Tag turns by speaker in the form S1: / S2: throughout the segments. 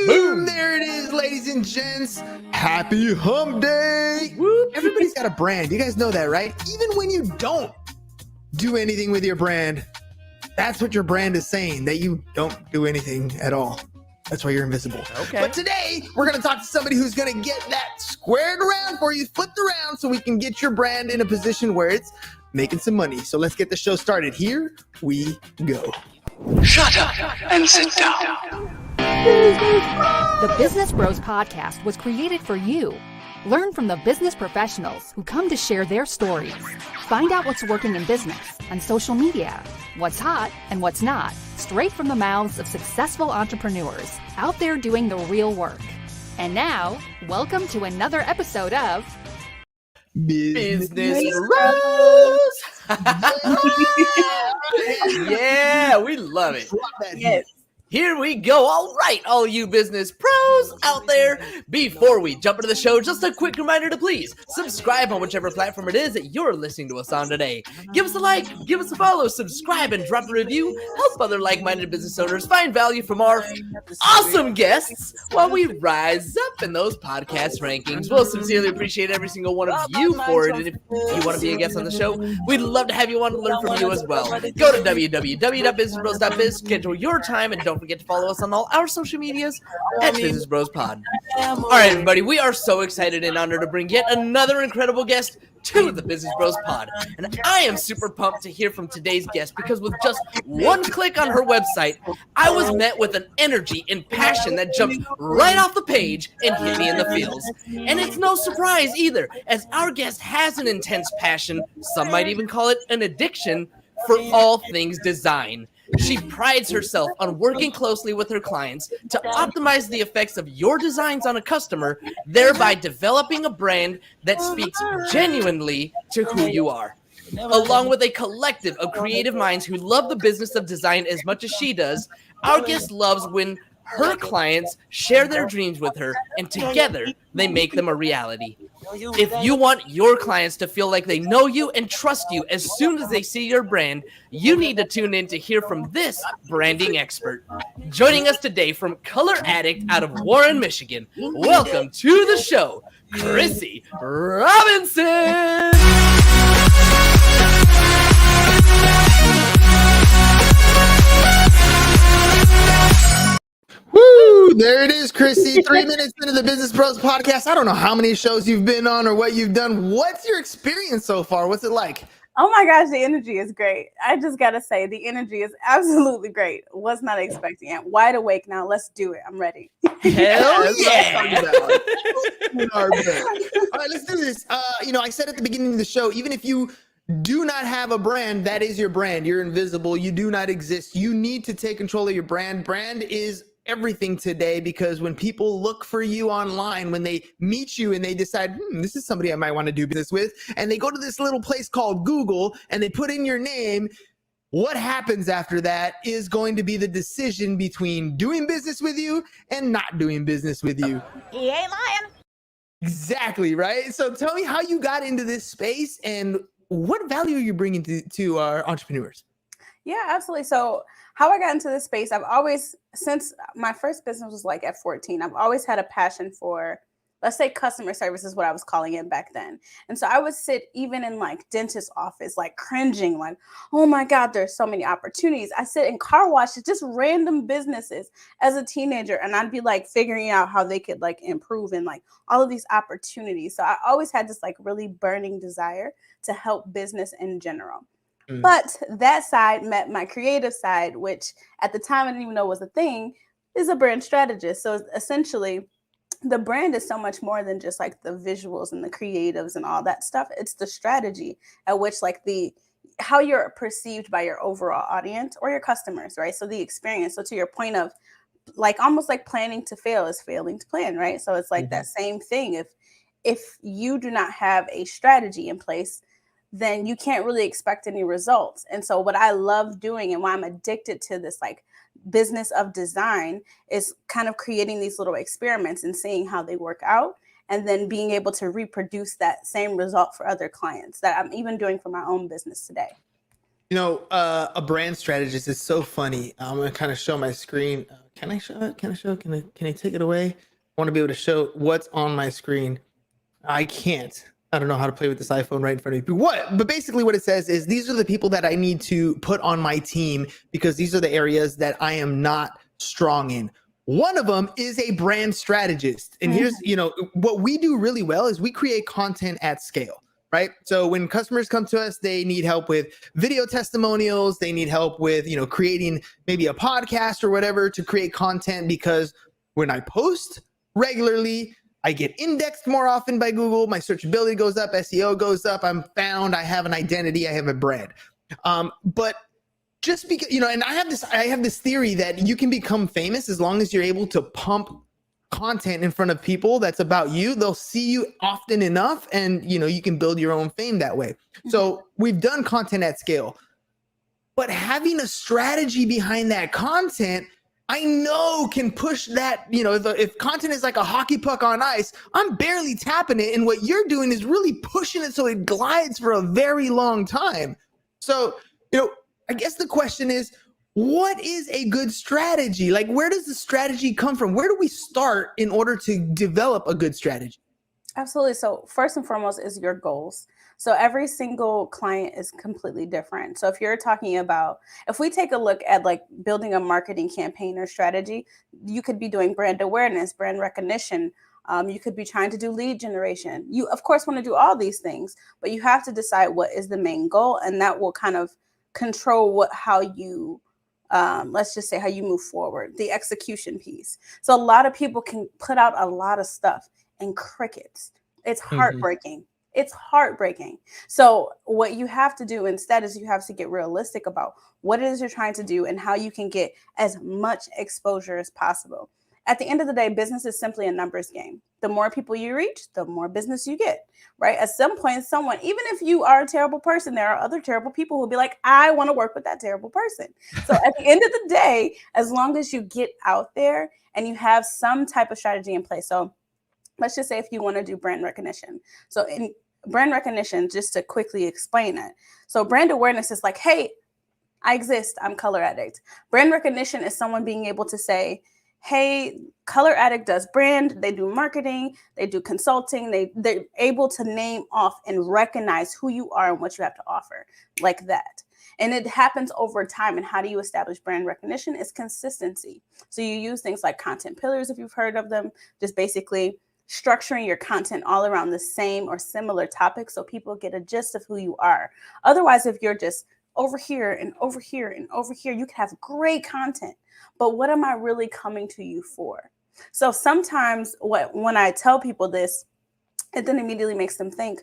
S1: Boom! There it is, ladies and gents. Happy hump day. Everybody's got a brand. You guys know that, right? Even when you don't do anything with your brand, that's what your brand is saying, that you don't do anything at all. That's why you're invisible.
S2: Okay.
S1: But today, we're going to talk to somebody who's going to get that squared around for you, flipped around, so we can get your brand in a position where it's making some money. So let's get the show started. Here we go.
S3: Shut up and sit down.
S4: The Business Bros Podcast was created for you. Learn from the business professionals who come to share their stories. Find out what's working in business, on social media, what's hot and what's not, straight from the mouths of successful entrepreneurs out there doing the real work. And now, welcome to another episode of
S1: Business
S2: Bros. Yeah, we love it.
S1: Yes.
S2: Here we go. All right, all you business pros out there. Before we jump into the show, just a quick reminder to please subscribe on whichever platform it is that you're listening to us on today. Give us a like, give us a follow, subscribe, and drop a review. Help other like-minded business owners find value from our awesome guests while we rise up in those podcast rankings. We'll sincerely appreciate every single one of you for it. And if you want to be a guest on the show, we'd love to have you on to learn from you as well. Go to www.businessbros.biz, schedule your time, and don't forget to follow us on all our social medias at Business Bros Pod. All right, everybody, we are so excited and honored to bring yet another incredible guest to the Business Bros Pod. And I am super pumped to hear from today's guest because with just one click on her website, I was met with an energy and passion that jumped right off the page and hit me in the feels. And it's no surprise either, as our guest has an intense passion, some might even call it an addiction, for all things design. She prides herself on working closely with her clients to optimize the effects of your designs on a customer, thereby developing a brand that speaks genuinely to who you are. Along with a collective of creative minds who love the business of design as much as she does, our guest loves when her clients share their dreams with her, and together they make them a reality. If you want your clients to feel like they know you and trust you as soon as they see your brand, you need to tune in to hear from this branding expert. Joining us today from Color Addict out of Warren, Michigan, welcome to the show, Chryssy Robinson!
S1: Woo! There it is, Chryssy. 3 minutes into the Business Bros podcast. I don't know how many shows you've been on or what you've done. What's your experience so far? What's it like?
S5: Oh my gosh, the energy is great. I just got to say, the energy is absolutely great. Was not expecting it. Wide awake now. Let's do it. I'm ready.
S2: Hell yeah!
S1: All right, let's do this. I said at the beginning of the show, even if you do not have a brand, that is your brand. You're invisible. You do not exist. You need to take control of your brand. Brand is everything today, because when people look for you online, when they meet you and they decide, this is somebody I might want to do business with, and they go to this little place called Google and they put in your name, what happens after that is going to be the decision between doing business with you and not doing business with you.
S6: He ain't lying.
S1: Exactly, right? So tell me how you got into this space and what value are you bringing to our entrepreneurs?
S5: Yeah, absolutely. So how I got into this space, I've always, since my first business was like at 14, I've always had a passion for, let's say, customer service is what I was calling it back then. And so I would sit even in like dentist's office, like cringing, like, oh my God, there's so many opportunities. I sit in car washes, just random businesses as a teenager. And I'd be like figuring out how they could like improve and like all of these opportunities. So I always had this like really burning desire to help business in general. But that side met my creative side, which at the time I didn't even know was a thing, is a brand strategist. So essentially, the brand is so much more than just like the visuals and the creatives and all that stuff. It's the strategy at which like how you're perceived by your overall audience or your customers, right? So the experience. So to your point of like almost like planning to fail is failing to plan, right? So it's like that same thing. If you do not have a strategy in place, then you can't really expect any results. And so what I love doing and why I'm addicted to this like business of design is kind of creating these little experiments and seeing how they work out, and then being able to reproduce that same result for other clients that I'm even doing for my own business today.
S1: A brand strategist is so funny. I'm going to kind of show my screen. Can I show it? Can I take it away? I want to be able to show what's on my screen. I can't. I don't know how to play with this iPhone right in front of me. But basically what it says is these are the people that I need to put on my team because these are the areas that I am not strong in. One of them is a brand strategist. And here's, what we do really well is we create content at scale, right? So when customers come to us, they need help with video testimonials. They need help with, creating maybe a podcast or whatever to create content because when I post regularly, I get indexed more often by Google. My searchability goes up, SEO goes up. I'm found. I have an identity. I have a brand. But just because, and I have this theory that you can become famous as long as you're able to pump content in front of people that's about you. They'll see you often enough, and you can build your own fame that way. So we've done content at scale, but having a strategy behind that content, I know can push that, if content is like a hockey puck on ice, I'm barely tapping it. And what you're doing is really pushing it so it glides for a very long time. So, I guess the question is, what is a good strategy? Like, where does the strategy come from? Where do we start in order to develop a good strategy?
S5: Absolutely. So first and foremost is your goals. So every single client is completely different. So if we take a look at like building a marketing campaign or strategy, you could be doing brand awareness, brand recognition. You could be trying to do lead generation. You of course want to do all these things, but you have to decide what is the main goal, and that will kind of control how you let's just say how you move forward, the execution piece. So a lot of people can put out a lot of stuff and crickets. It's heartbreaking. It's heartbreaking. So what you have to do instead is you have to get realistic about what it is you're trying to do and how you can get as much exposure as possible. At the end of the day, business is simply a numbers game. The more people you reach, the more business you get, right? At some point, even if you are a terrible person, there are other terrible people who will be like, I want to work with that terrible person. So at the end of the day, as long as you get out there and you have some type of strategy in place. So let's just say if you want to do brand recognition. So in brand recognition, just to quickly explain it. So brand awareness is like, hey, I exist. I'm Color Addict. Brand recognition is someone being able to say, hey, Color Addict does brand, they do marketing, they do consulting, they're able to name off and recognize who you are and what you have to offer like that. And it happens over time. And how do you establish brand recognition? It's consistency. So you use things like content pillars, if you've heard of them, just basically structuring your content all around the same or similar topics so people get a gist of who you are. Otherwise, if you're just over here and over here and over here, you can have great content. But what am I really coming to you for? So sometimes when I tell people this, it then immediately makes them think,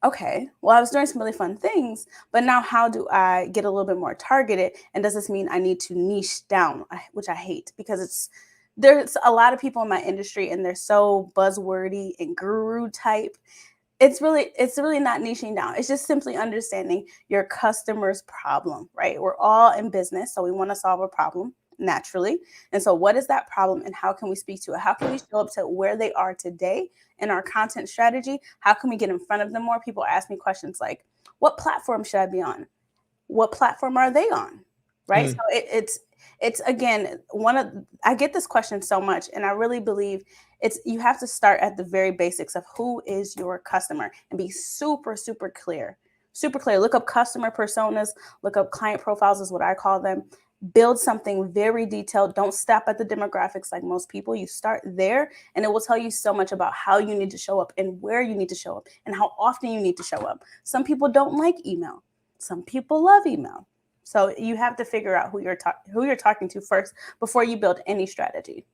S5: okay, well, I was doing some really fun things, but now how do I get a little bit more targeted? And does this mean I need to niche down, which I hate because there's a lot of people in my industry and they're so buzzwordy and guru type. It's really not niching down. It's just simply understanding your customer's problem, right? We're all in business, so we want to solve a problem naturally. And so what is that problem and how can we speak to it? How can we show up to where they are today in our content strategy? How can we get in front of them more? People ask me questions like, what platform should I be on? What platform are they on? Right? So it's again, I get this question so much, and I really believe you have to start at the very basics of who is your customer and be super, super clear. Super clear. Look up customer personas, look up client profiles is what I call them. Build something very detailed. Don't stop at the demographics like most people. You start there, and it will tell you so much about how you need to show up and where you need to show up and how often you need to show up. Some people don't like email. Some people love email. So you have to figure out who you're talking to first before you build any strategy.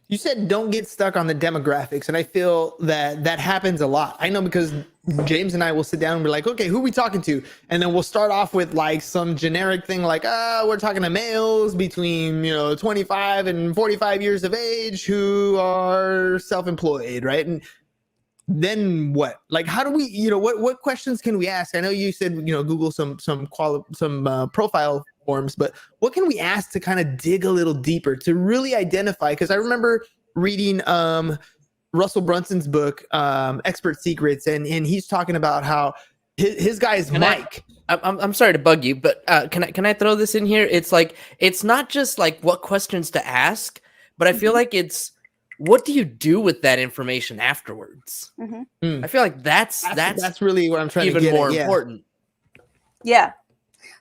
S1: You said don't get stuck on the demographics, and I feel that happens a lot. I know because James and I will sit down and be like, okay, who are we talking to? And then we'll start off with like some generic thing like, we're talking to males between 25 and 45 years of age who are self-employed, right? And then what? Like, how do we, what questions can we ask? I know you said, Google some profile forms, but what can we ask to kind of dig a little deeper to really identify? Because I remember reading Russell Brunson's book, Expert Secrets, and he's talking about how His guy is Mike.
S2: I'm sorry to bug you, but can I throw this in here? It's like, it's not just like what questions to ask, but I feel like it's what do you do with that information afterwards? I feel like that's
S1: really what I'm trying to
S2: even
S1: get
S2: more
S1: at, yeah.
S2: important.
S5: Yeah.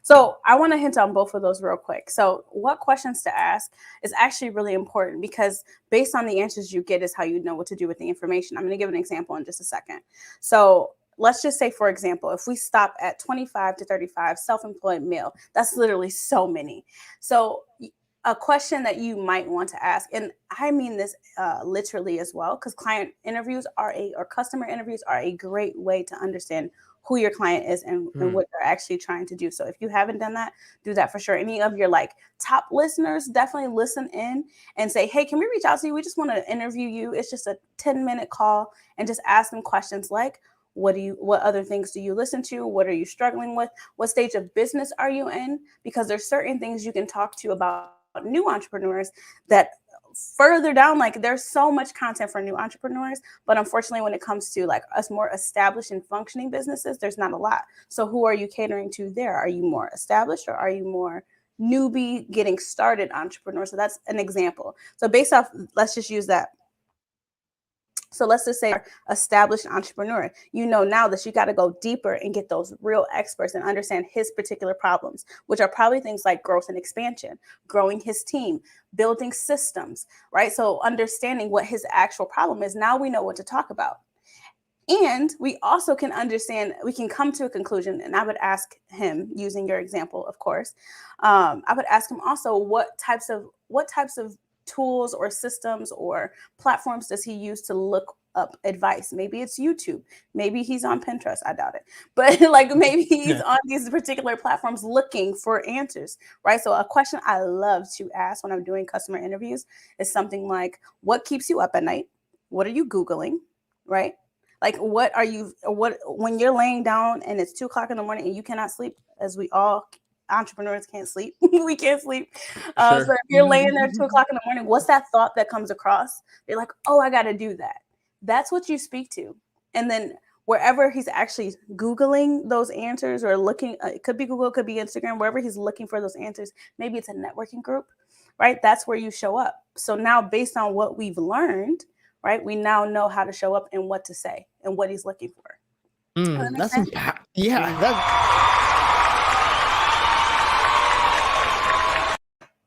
S5: So I want to hint on both of those real quick. So what questions to ask is actually really important because based on the answers you get is how you know what to do with the information. I'm going to give an example in just a second. So let's just say, for example, if we stop at 25 to 35 self-employed male, that's literally so many. So a question that you might want to ask, and I mean this literally as well, because client interviews or customer interviews are a great way to understand who your client is and what they're actually trying to do. So if you haven't done that, do that for sure. Any of your like top listeners, definitely listen in and say, hey, can we reach out to you? We just want to interview you. It's just a 10-minute call, and just ask them questions like, what other things do you listen to? What are you struggling with? What stage of business are you in? Because there's certain things you can talk to about new entrepreneurs that further down, like there's so much content for new entrepreneurs, but unfortunately when it comes to like us more established and functioning businesses, there's not a lot. So who are you catering to there? Are you more established or are you more newbie getting started entrepreneur? So that's an example. So based off, let's just use that. So let's just say established entrepreneur, you know now that you got to go deeper and get those real experts and understand his particular problems, which are probably things like growth and expansion, growing his team, building systems, right? So understanding what his actual problem is, now we know what to talk about. And we also can understand, we can come to a conclusion, and I would ask him, using your example, of course, I would ask him also what types of tools or systems or platforms does he use to look up advice? Maybe it's YouTube. Maybe he's on Pinterest. I doubt it. But like maybe he's on these particular platforms looking for answers, right? So a question I love to ask when I'm doing customer interviews is something like, what keeps you up at night? What are you Googling, right? Like when you're laying down and it's 2:00 in the morning and you cannot sleep, as we all entrepreneurs can't sleep. We can't sleep. So if you're laying there 2:00 in the morning, what's that thought that comes across? You're like, oh, I got to do that. That's what you speak to. And then wherever he's actually Googling those answers or looking, it could be Google, it could be Instagram, wherever he's looking for those answers, maybe it's a networking group, right? That's where you show up. So now based on what we've learned, right, we now know how to show up and what to say and what he's looking for.
S1: That's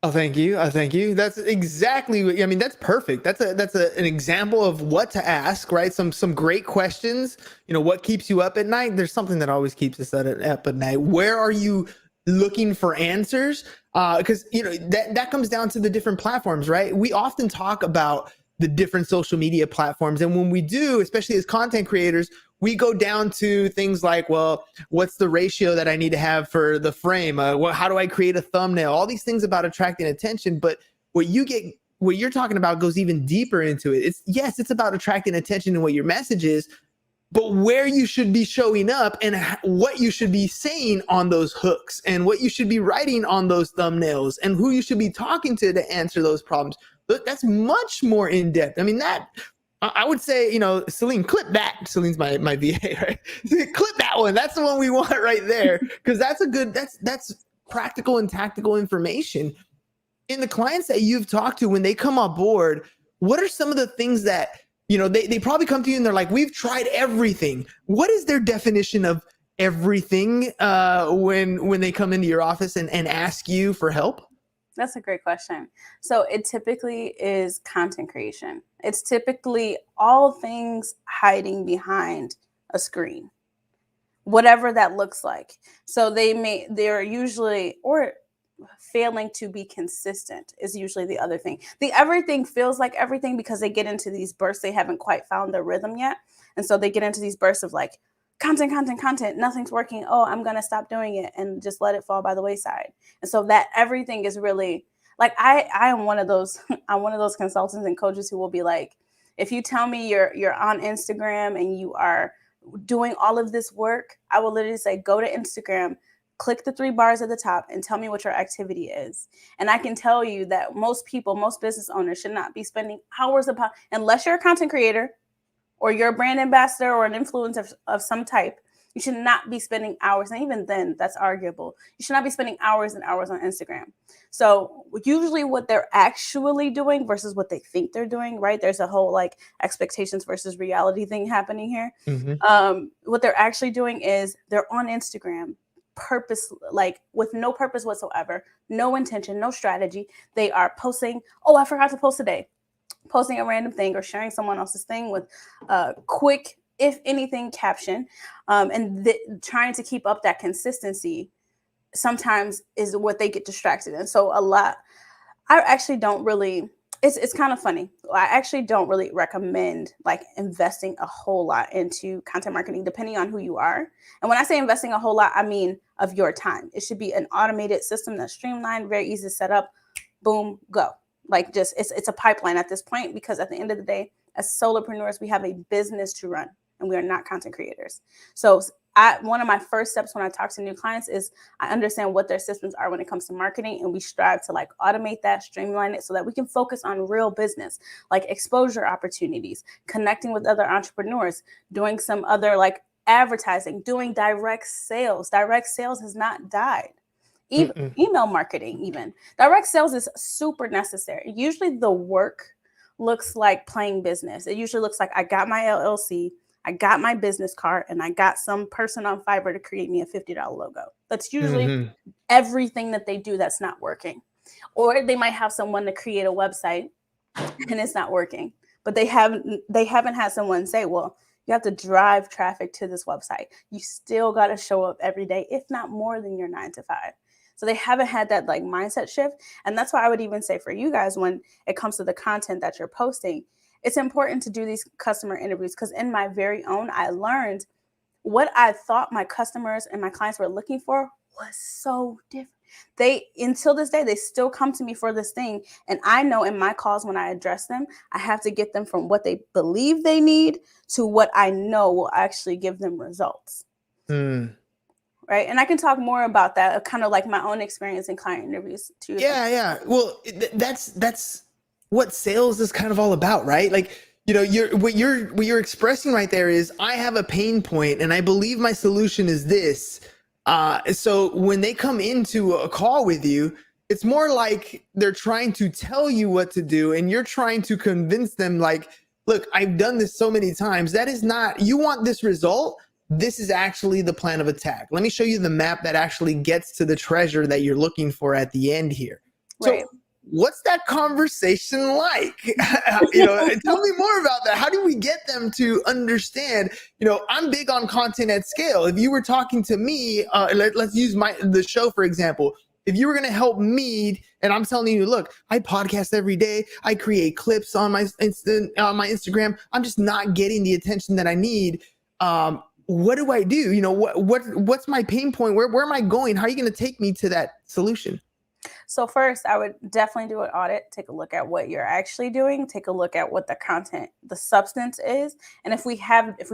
S1: Oh, thank you. Thank you. That's exactly what, I mean, that's perfect. That's an example of what to ask, right? Some great questions. You know, what keeps you up at night? There's something that always keeps us up at night. Where are you looking for answers? Because, you know, that comes down to the different platforms, right? We often talk about the different social media platforms. And when we do, especially as content creators, we go down to things like, well, what's the ratio that I need to have for the frame? How do I create a thumbnail? All these things about attracting attention. But what you're talking about goes even deeper into it. It's about attracting attention and what your message is, but where you should be showing up and what you should be saying on those hooks and what you should be writing on those thumbnails and who you should be talking to answer those problems. That's much more in depth. I mean, I would say, you know, Celine, clip that. Celine's my VA, right? Clip that one. That's the one we want right there, because that's practical and tactical information. In the clients that you've talked to, when they come on board, what are some of the things that, you know, they probably come to you and they're like, we've tried everything. What is their definition of everything when they come into your office and ask you for help?
S5: That's a great question. So it typically is content creation. It's typically all things hiding behind a screen, whatever that looks like. So they're usually, or failing to be consistent is usually the other thing. The everything feels like everything because they get into these bursts. They haven't quite found their rhythm yet. And so they get into these bursts of like, content, nothing's working. Oh, I'm going to stop doing it and just let it fall by the wayside. And so that everything is really like, I am one of those, I'm one of those consultants and coaches who will be like, if you tell me you're on Instagram and you are doing all of this work, I will literally say, go to Instagram, click the 3 bars at the top and tell me what your activity is. And I can tell you that most business owners should not be spending hours upon, unless you're a content creator, or you're a brand ambassador or an influencer of some type, You should not be spending hours, and even then, that's arguable. You should not be spending hours and hours on Instagram. So usually what they're actually doing versus what they think they're doing, right? There's a whole like expectations versus reality thing happening here. What they're actually doing is they're on Instagram like with no purpose whatsoever, no intention, no strategy. They are posting, oh, I forgot to post today, posting a random thing or sharing someone else's thing with a quick, if anything, caption, and trying to keep up that consistency sometimes is what they get distracted in. So I actually don't really, it's kind of funny. I actually don't really recommend like investing a whole lot into content marketing, depending on who you are. And when I say investing a whole lot, I mean of your time. It should be an automated system that's streamlined, very easy to set up, boom, go. Like just, it's a pipeline at this point, because at the end of the day, as solopreneurs, we have a business to run and we are not content creators. So one of my first steps when I talk to new clients is I understand what their systems are when it comes to marketing, and we strive to like automate that, streamline it so that we can focus on real business, like exposure opportunities, connecting with other entrepreneurs, doing some other like advertising, doing direct sales. Direct sales has not died. Email marketing, even. Direct sales is super necessary. Usually the work looks like playing business. It usually looks like I got my LLC, I got my business card, and I got some person on Fiverr to create me a $50 logo. That's usually everything that they do that's not working. Or they might have someone to create a website and it's not working. But they haven't had someone say, well, you have to drive traffic to this website. You still got to show up every day, if not more than your 9 to 5. So they haven't had that like mindset shift. And that's why I would even say for you guys, when it comes to the content that you're posting, it's important to do these customer interviews, because in my very own, I learned what I thought my customers and my clients were looking for was so different. Until this day, they still come to me for this thing. And I know in my calls, when I address them, I have to get them from what they believe they need to what I know will actually give them results. Right. And I can talk more about that, kind of like my own experience in client interviews too.
S1: Yeah. Well, that's what sales is kind of all about, right? Like, you know, what you're expressing right there is, I have a pain point and I believe my solution is this. So when they come into a call with you, it's more like they're trying to tell you what to do, and you're trying to convince them like, look, I've done this so many times. That is not, you want this result. This is actually the plan of attack. Let me show you the map that actually gets to the treasure that you're looking for at the end here.
S5: Right.
S1: So what's that conversation like? You know, tell me more about that. How do we get them to understand? You know, I'm big on content at scale. If you were talking to me, let's use the show, for example. If you were going to help me, and I'm telling you, look, I podcast every day. I create clips on my Instagram. I'm just not getting the attention that I need. What do I do? You know, what's my pain point? Where am I going? How are you going to take me to that solution?
S5: So first, I would definitely do an audit, take a look at what you're actually doing, take a look at what the content, the substance is. And if we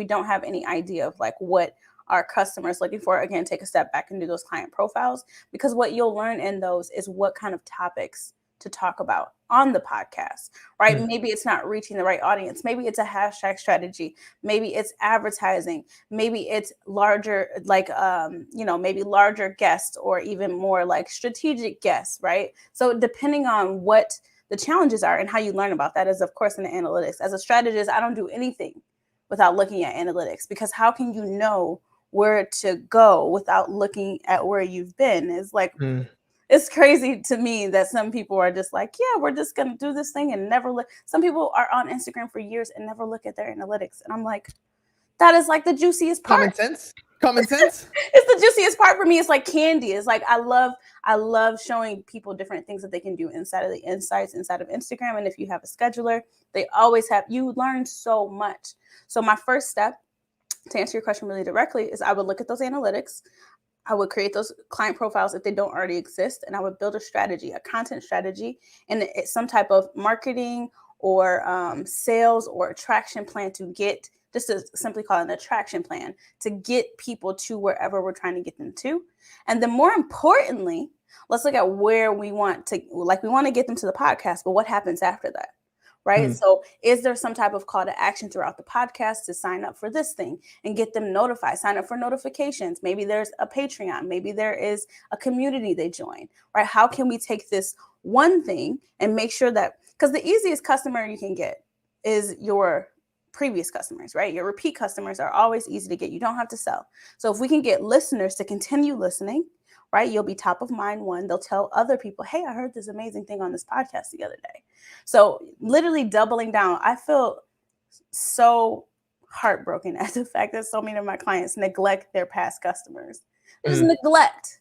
S5: don't have any idea of like what our customers looking for, again, take a step back and do those client profiles, because what you'll learn in those is what kind of topics to talk about on the podcast, right? Mm-hmm. Maybe it's not reaching the right audience. Maybe it's a hashtag strategy. Maybe it's advertising. Maybe it's larger, like, maybe larger guests, or even more like strategic guests, right? So depending on what the challenges are and how you learn about that is, of course, in the analytics. As a strategist, I don't do anything without looking at analytics, because how can you know where to go without looking at where you've been? It's like, It's crazy to me that some people are just like, yeah, we're just going to do this thing and never look. Some people are on Instagram for years and never look at their analytics. And I'm like, that is like the juiciest part.
S1: Common sense.
S5: It's the juiciest part for me. It's like candy. It's like, I love showing people different things that they can do inside of the insights, inside of Instagram. And if you have a scheduler, they always have, you learn so much. So my first step, to answer your question really directly, is I would look at those analytics. I would create those client profiles if they don't already exist, and I would build a strategy, a content strategy, and it's some type of marketing or sales or attraction plan to get, just to simply call it an attraction plan, to get people to wherever we're trying to get them to. And then more importantly, let's look at where we want to get them to the podcast, but what happens after that? right? So is there some type of call to action throughout the podcast to sign up for this thing and get them notified, sign up for notifications? Maybe there's a Patreon, maybe there is a community they join, right? How can we take this one thing and make sure that, because the easiest customer you can get is your previous customers, right? Your repeat customers are always easy to get. You don't have to sell. So if we can get listeners to continue listening, right? You'll be top of mind. One, they'll tell other people, hey, I heard this amazing thing on this podcast the other day. So literally doubling down. I feel so heartbroken at the fact that so many of my clients neglect their past customers. There's neglect.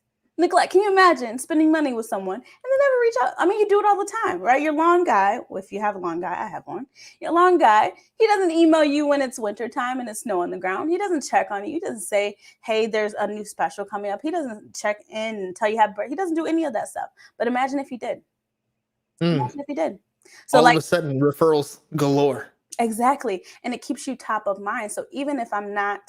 S5: Can you imagine spending money with someone and they never reach out? I mean, you do it all the time, right? Your lawn guy, if you have a lawn guy, I have one. Your lawn guy, he doesn't email you when it's wintertime and it's snow on the ground. He doesn't check on you. He doesn't say, hey, there's a new special coming up. He doesn't check in and tell you how. He doesn't do any of that stuff. But imagine if he did. Imagine if he did. So
S1: all of a sudden, referrals galore.
S5: Exactly. And it keeps you top of mind. So even if I'm not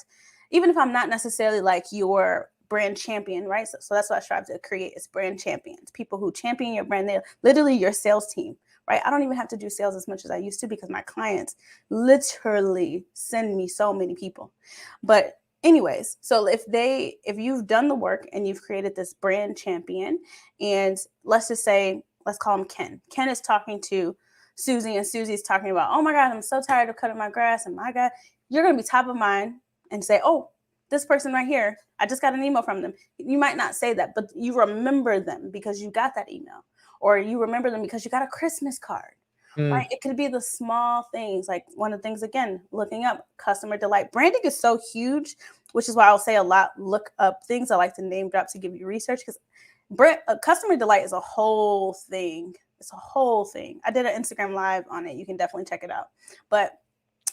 S5: necessarily like your brand champion, right? So that's what I strive to create, is brand champions, people who champion your brand. They're literally your sales team, right? I don't even have to do sales as much as I used to because my clients literally send me so many people. But anyways, so if you've done the work and you've created this brand champion, and let's call him Ken. Ken is talking to Susie, and Susie's talking about, oh my God, I'm so tired of cutting my grass. And my God, you're going to be top of mind and say, oh, this person right here, I just got an email from them. You might not say that, but you remember them because you got that email, or you remember them because you got a Christmas card, right? It could be the small things. Like one of the things, again, looking up customer delight. Branding is so huge, which is why I'll say a lot, look up things. I like to name drop to give you research, because customer delight is a whole thing. It's a whole thing. I did an Instagram live on it. You can definitely check it out. But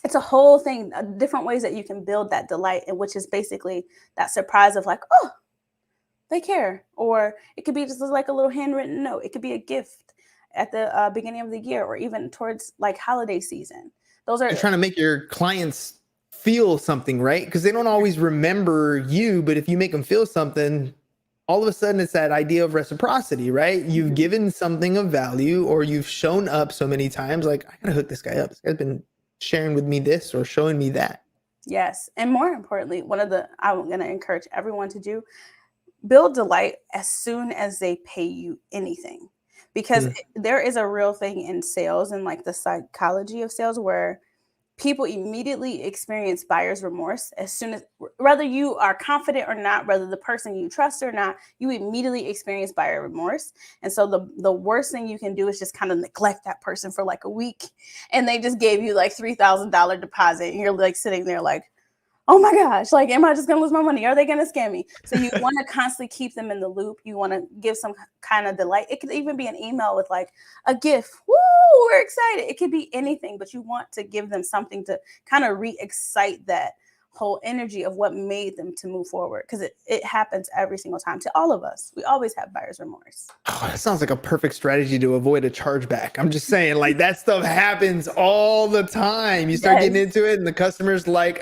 S5: it's a whole thing, different ways that you can build that delight, and which is basically that surprise of like, oh, they care. Or it could be just like a little handwritten note. It could be a gift at the beginning of the year, or even towards like holiday season. Those are—
S1: You're trying to make your clients feel something, right? Because they don't always remember you, but if you make them feel something, all of a sudden it's that idea of reciprocity, right? You've given something of value, or you've shown up so many times, like, I gotta hook this guy up. This guy's been sharing with me this or showing me that.
S5: Yes. And more importantly, I'm going to encourage everyone to do, build delight as soon as they pay you anything, because there is a real thing in sales and like the psychology of sales where people immediately experience buyer's remorse as soon as, whether you are confident or not, whether the person you trust or not, you immediately experience buyer remorse. And so the worst thing you can do is just kind of neglect that person for like a week, and they just gave you like $3,000 deposit, and you're like sitting there like, oh my gosh, like, am I just gonna lose my money? Are they gonna scam me? So you want to constantly keep them in the loop. You want to give some kind of delight. It could even be an email with like a gift. Woo, we're excited. It could be anything, but you want to give them something to kind of re-excite that whole energy of what made them to move forward. Because it happens every single time to all of us. We always have buyer's remorse.
S1: Oh, that sounds like a perfect strategy to avoid a chargeback. I'm just saying, like, that stuff happens all the time. You start getting into it and the customer's like,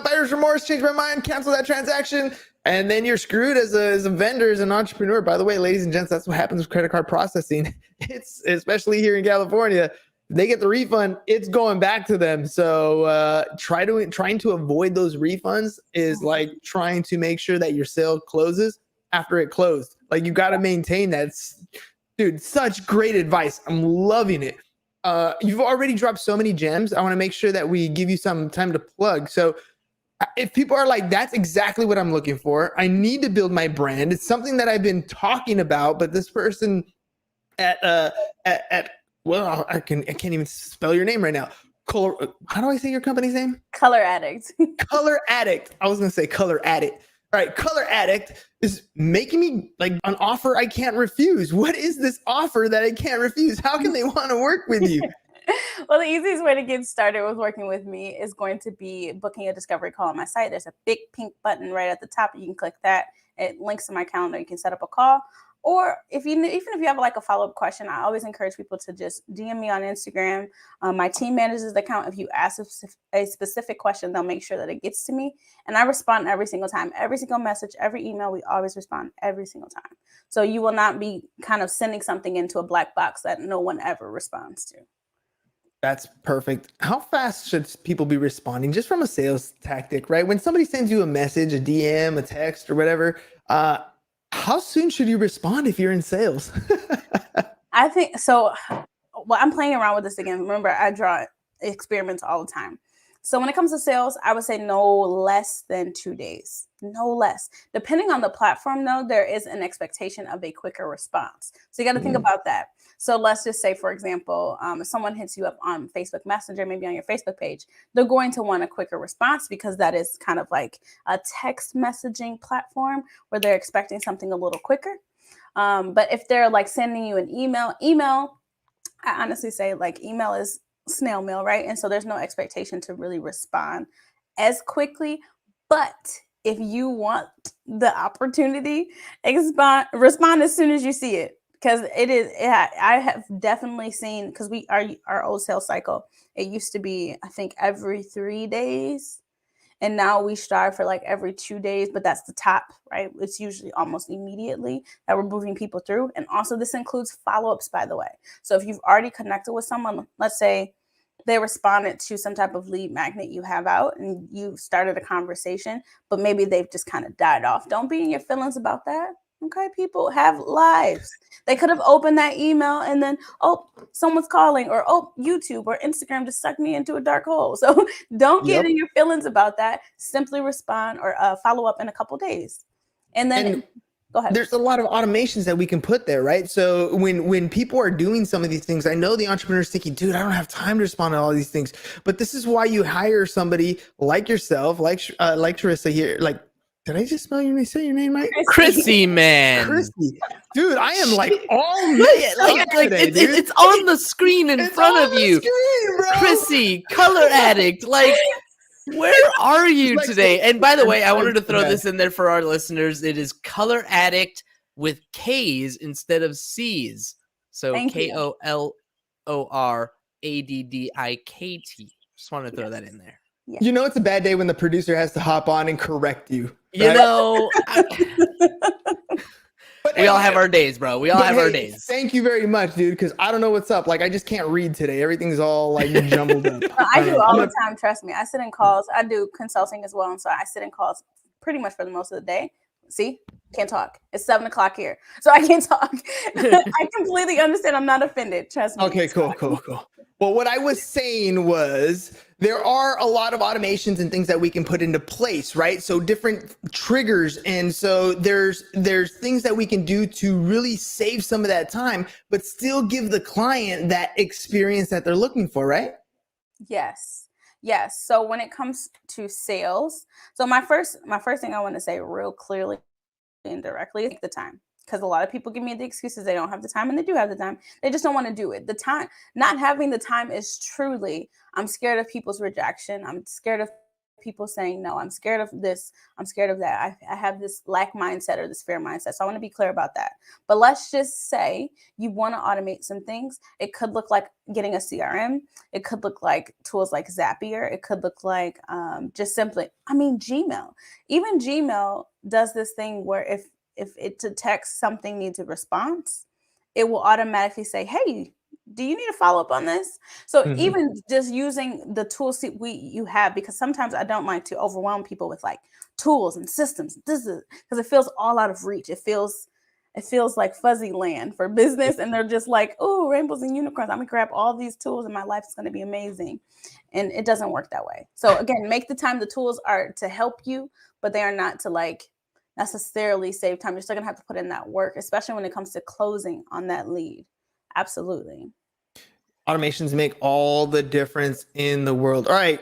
S1: buyer's remorse, change my mind, cancel that transaction. And then you're screwed as a vendor, as an entrepreneur. By the way, ladies and gents, that's what happens with credit card processing. It's especially here in California. They get the refund, it's going back to them. So trying to avoid those refunds is like trying to make sure that your sale closes after it closed. Like, you got to maintain that. Dude, such great advice. I'm loving it. You've already dropped so many gems. I want to make sure that we give you some time to plug. So if people are like, that's exactly what I'm looking for, I need to build my brand. It's something that I've been talking about, but this person well, I can't even spell your name right now. How do I say your company's name?
S5: Color Addict.
S1: Color Addict. I was going to say Color Addict. All right. Color Addict is making me like an offer I can't refuse. What is this offer that I can't refuse? How can they want to work with you?
S5: Well, the easiest way to get started with working with me is going to be booking a discovery call on my site. There's a big pink button right at the top. You can click that. It links to my calendar. You can set up a call. Or even if you have like a follow-up question, I always encourage people to just DM me on Instagram. My team manages the account. If you ask a specific question, they'll make sure that it gets to me. And I respond every single time. Every single message, every email, we always respond every single time. So you will not be kind of sending something into a black box that no one ever responds to.
S1: That's perfect. How fast should people be responding just from a sales tactic, right? When somebody sends you a message, a DM, a text, or whatever, how soon should you respond if you're in sales?
S5: I think so. Well, I'm playing around with this again. Remember, I draw experiments all the time. So when it comes to sales, I would say no less than 2 days, no less. Depending on the platform, though, there is an expectation of a quicker response. So you got to think about that. So let's just say, for example, if someone hits you up on Facebook Messenger, maybe on your Facebook page, they're going to want a quicker response because that is kind of like a text messaging platform where they're expecting something a little quicker. But if they're like sending you an email, I honestly say like email is snail mail, right? And so there's no expectation to really respond as quickly. But if you want the opportunity, respond as soon as you see it. Because I have definitely seen, because our old sales cycle, it used to be, I think, every 3 days. And now we strive for like every 2 days, but that's the top, right? It's usually almost immediately that we're moving people through. And also this includes follow-ups, by the way. So if you've already connected with someone, let's say they responded to some type of lead magnet you have out and you started a conversation, but maybe they've just kind of died off. Don't be in your feelings about that. Okay, people have lives. They could have opened that email and then, oh, someone's calling, or oh, YouTube or Instagram just sucked me into a dark hole. So don't get in your feelings about that. Simply respond or follow up in a couple days. And then go ahead.
S1: There's a lot of automations that we can put there, right? So when people are doing some of these things, I know the entrepreneur's thinking, dude, I don't have time to respond to all these things. But this is why you hire somebody like yourself, like Chryssy here, like, did I just say your name right?
S2: Chryssy, man.
S1: Chryssy. Dude, I am like all
S2: it's on the screen in front of you. Chryssy, color addict. Like, where are you today? And by the way, I wanted to throw this in there for our listeners. It is color addict with K's instead of C's. So KOLORADDIKT. Just wanted to throw that in there.
S5: Yeah.
S1: You know, it's a bad day when the producer has to hop on and correct you. Right?
S2: You know, we all have our days, bro. We all have our days.
S1: Thank you very much, dude, because I don't know what's up. Like, I just can't read today. Everything's all like jumbled up.
S5: I do all the time. Trust me. I sit in calls. I do consulting as well. And so I sit in calls pretty much for the most of the day. See, can't talk. It's 7 o'clock here. So I can't talk. I completely understand. I'm not offended. Trust me.
S1: Okay, cool. Well, what I was saying was there are a lot of automations and things that we can put into place, right? So different triggers. And so there's things that we can do to really save some of that time, but still give the client that experience that they're looking for, right?
S5: Yes. So when it comes to sales, so my first thing I want to say real clearly and directly is the time. Because a lot of people give me the excuses they don't have the time, and they do have the time. They just don't want to do it. The time, not having the time is truly, I'm scared of people's rejection. I'm scared of people saying no. I'm scared of this. I'm scared of that. I have this lack mindset or this fear mindset. So I want to be clear about that. But let's just say you want to automate some things. It could look like getting a CRM. It could look like tools like Zapier. It could look like just simply, Gmail. Even Gmail does this thing where if it detects something needs a response, it will automatically say, hey, do you need a follow-up on this? So even just using the tools you have, because sometimes I don't like to overwhelm people with like tools and systems. This is because it feels all out of reach. It feels like fuzzy land for business. And they're just like, oh, rainbows and unicorns. I'm gonna grab all these tools and my life is gonna be amazing. And it doesn't work that way. So again, make the time. The tools are to help you, but they are not to like necessarily save time. You're still gonna have to put in that work, especially when it comes to closing on that lead. Absolutely.
S1: Automations make all the difference in the world. All right,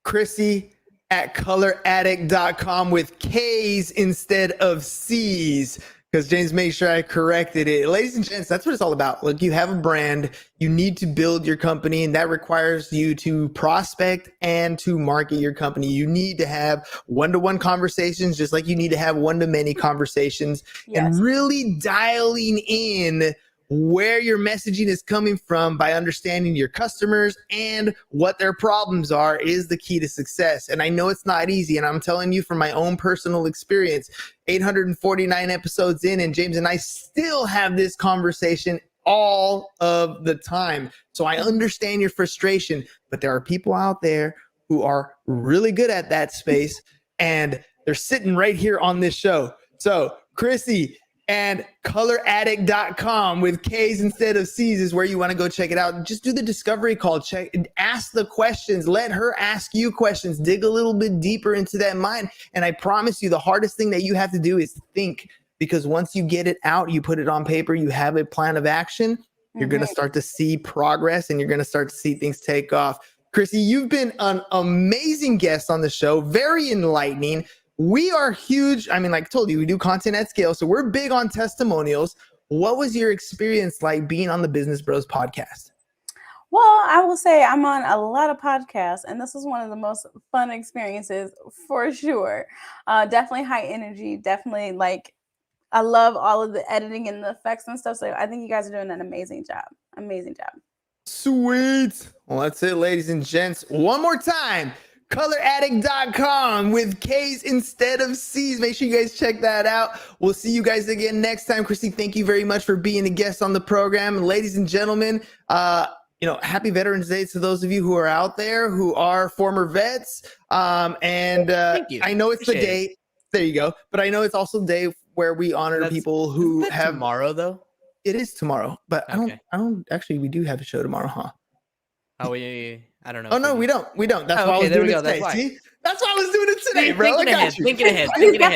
S1: Chryssy at coloraddict.com with K's instead of C's, because James made sure I corrected it. Ladies and gents, that's what it's all about. Look, you have a brand, you need to build your company, and that requires you to prospect and to market your company. You need to have one-to-one conversations, just like you need to have one-to-many conversations, and really dialing in where your messaging is coming from by understanding your customers and what their problems are is the key to success. And I know it's not easy, and I'm telling you from my own personal experience, 849 episodes in, and James and I still have this conversation all of the time. So I understand your frustration, but there are people out there who are really good at that space, and they're sitting right here on this show. So Chryssy and coloraddict.com with K's instead of C's is where you want to go check it out. Just do the discovery call, ask the questions, let her ask you questions, dig a little bit deeper into that mind. And I promise you, the hardest thing that you have to do is think, because once you get it out, you put it on paper, you have a plan of action, you're going to start to see progress, and you're going to start to see things take off. Chryssy, you've been an amazing guest on the show, very enlightening. We are huge. I mean, like I told you, we do content at scale, so we're big on testimonials. What was your experience like being on the Business Bros podcast?
S5: Well, I will say I'm on a lot of podcasts, and this is one of the most fun experiences for sure. Definitely high energy, definitely like I love all of the editing and the effects and stuff. So I think you guys are doing an amazing job. Amazing job.
S1: Sweet. Well, that's it, ladies and gents. One more time. coloraddict.com with K's instead of C's. Make sure you guys check that out. We'll see you guys again next time. Chryssy, thank you very much for being a guest on the program. And ladies and gentlemen, happy Veterans Day to those of you who are out there who are former vets. Thank you. I know it's the day. There you go. But I know it's also the day where we honor people who have
S2: tomorrow though.
S1: It is tomorrow, but okay. I don't actually, we do have a show tomorrow, huh?
S2: Oh, I don't know.
S1: Oh, no, we don't. That's why I was doing it today. See? That's why I was doing it today, bro.
S2: Thinking ahead.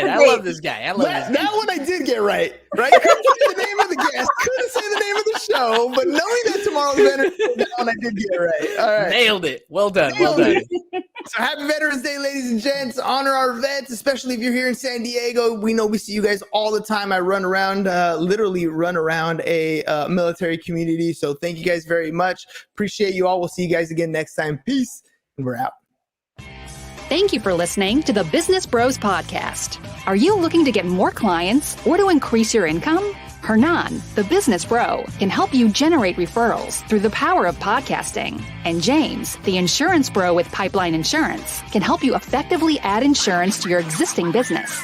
S2: I love this guy.
S1: That one I did get right? Couldn't say the name of the guest, couldn't say the name of the show, but knowing that tomorrow's Veterans Day, that one I did get right. All right.
S2: Nailed it. Well done.
S1: So happy Veterans Day, ladies and gents. Honor our vets, especially if you're here in San Diego. We know we see you guys all the time. I literally run around a military community. So thank you guys very much. Appreciate you all. We'll see you guys again next time. Peace. And we're out.
S4: Thank you for listening to the Business Bros Podcast. Are you looking to get more clients or to increase your income? Hernan, the business bro, can help you generate referrals through the power of podcasting. And James, the insurance bro with Pipeline Insurance, can help you effectively add insurance to your existing business.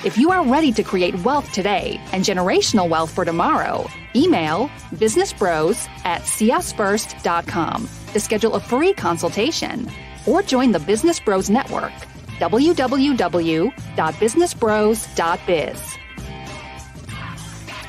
S4: If you are ready to create wealth today and generational wealth for tomorrow, email businessbros@siasfirst.com to schedule a free consultation, or join the Business Bros Network, www.businessbros.biz.